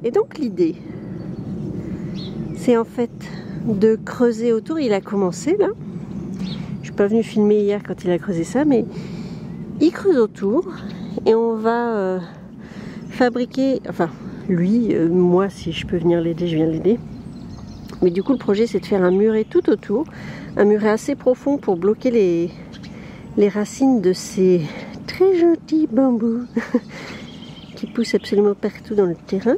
Et donc l'idée, c'est en fait de creuser autour. Il a commencé là. Je suis pas venue filmer hier quand il a creusé ça, mais il creuse autour et on va fabriquer, enfin lui, moi si je peux venir l'aider, je viens l'aider. Mais du coup le projet c'est de faire un muret tout autour, un muret assez profond pour bloquer les racines de ces très jolis bambous qui poussent absolument partout dans le terrain.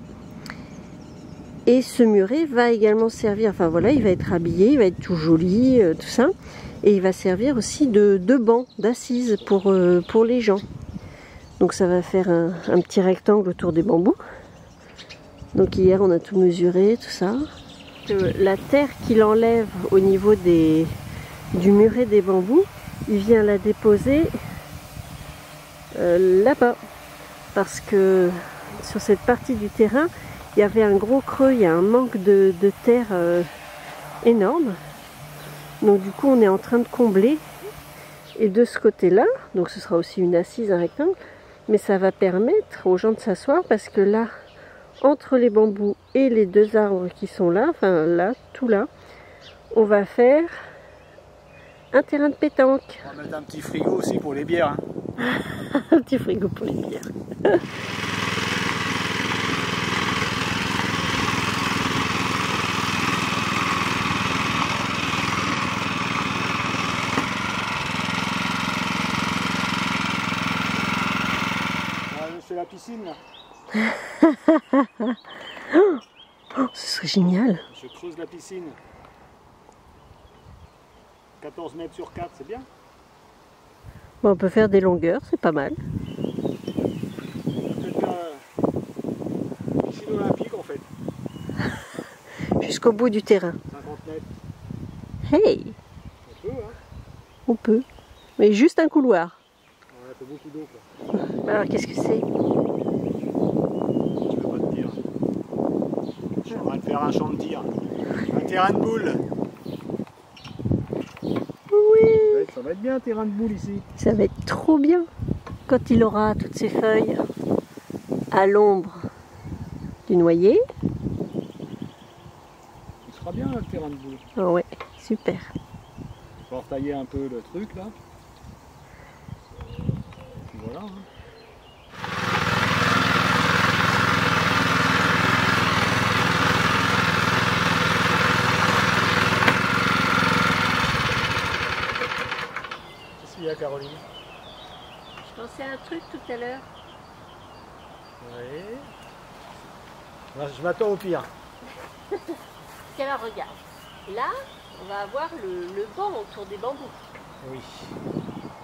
Et ce muret va également servir, enfin voilà, il va être habillé, il va être tout joli, tout ça. Et il va servir aussi de banc, d'assise pour les gens. Donc ça va faire un petit rectangle autour des bambous. Donc hier on a tout mesuré, tout ça. La terre qu'il enlève au niveau du muret des bambous, il vient la déposer là-bas. Parce que sur cette partie du terrain, il y avait un gros creux, il y a un manque de terre énorme. Donc du coup on est en train de combler. Et de ce côté-là, donc ce sera aussi une assise, un rectangle, mais ça va permettre aux gens de s'asseoir parce que là, entre les bambous et les deux arbres qui sont là, enfin là, tout là, on va faire un terrain de pétanque. On va mettre un petit frigo aussi pour les bières. Hein. Un petit frigo pour les bières. C'est la piscine là. Oh, ce serait génial. Je creuse la piscine. 14 mètres sur 4, c'est bien. Bon, on peut faire des longueurs, c'est pas mal. Peut-être piscine olympique en fait. Jusqu'au bout du terrain. 50 mètres. Hey! On peut, hein. On peut. Mais juste un couloir. Ouais, il faut beaucoup d'eau quoi. Alors qu'est-ce que c'est? Je peux pas te dire. Je suis en train de faire un champ de tir. Un terrain de boules. Oui! Ça va être bien un terrain de boules ici. Ça va être trop bien quand il aura toutes ses feuilles à l'ombre du noyer. Il sera bien le terrain de boules. Oh ouais, super. On va retailler un peu le truc là. Et puis voilà. Hein. Qu'est-ce qu'il y a, Caroline? Je pensais à un truc tout à l'heure. Oui. Je m'attends au pire. Alors regarde, là on va avoir le banc autour des bambous. Oui.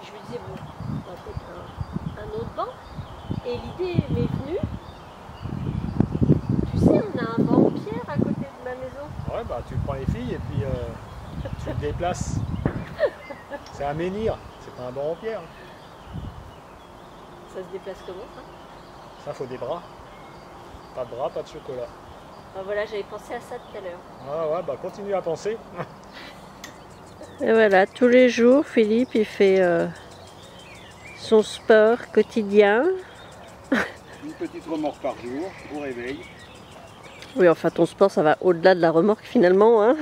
Je me disais bon, on va peut-être un autre banc. Et l'idée m'est venue. Tu sais, on a un banc en pierre à côté de ma maison. Ouais, bah tu prends les filles et puis tu le déplaces. C'est un menhir, c'est pas un banc en pierre. Ça se déplace comment ça? Ça, faut des bras. Pas de bras, pas de chocolat. Ben voilà, j'avais pensé à ça tout à l'heure. Ah ouais, bah continue à penser. Et voilà, tous les jours, Philippe, il fait son sport quotidien. Une petite remorque par jour, au réveil. Oui, enfin, ton sport, ça va au-delà de la remorque, finalement, hein.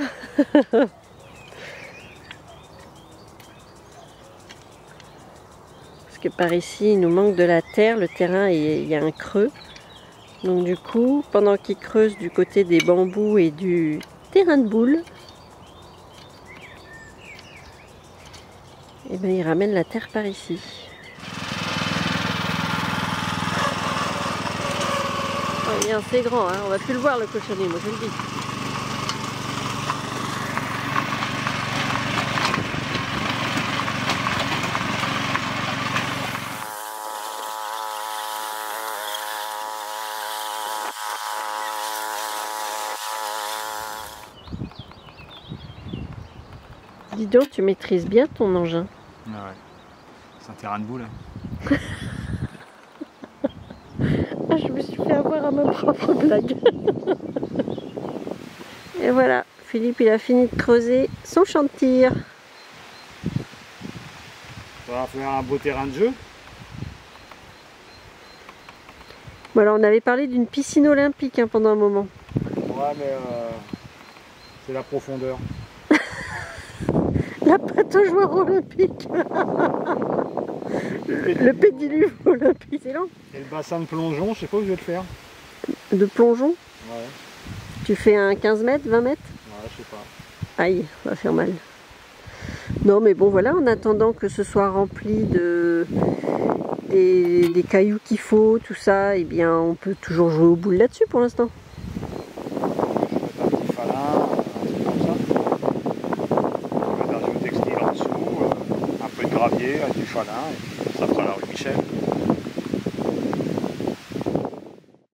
Parce que par ici, il nous manque de la terre, le terrain, il y a un creux. Donc du coup, pendant qu'il creuse du côté des bambous et du terrain de boules, et ben, il ramène la terre par ici. Oh, il est assez grand, hein. On va plus le voir le cochonnet, moi je le dis. Dis donc, tu maîtrises bien ton engin. Ah ouais. C'est un terrain de boules. Ah, je me suis fait avoir à ma propre blague. Et voilà, Philippe il a fini de creuser son champ de tir. Ça va faire un beau terrain de jeu. Bon, alors on avait parlé d'une piscine olympique hein, pendant un moment. Ouais, mais c'est la profondeur. La pataugeoire olympique. Le pédiluve olympique, c'est long. Et le bassin de plongeon, je sais pas où je vais le faire. De plongeon. Ouais, Tu fais un 15 mètres, 20 mètres? ouais, je sais pas. Aïe, ça va faire mal. Non mais bon voilà, en attendant que ce soit rempli des cailloux qu'il faut, tout ça, eh bien on peut toujours jouer aux boules là-dessus pour l'instant. Mettre un petit falin, un truc comme ça. Mettre un géotextile en dessous, un peu de gravier, du falin, et ça fera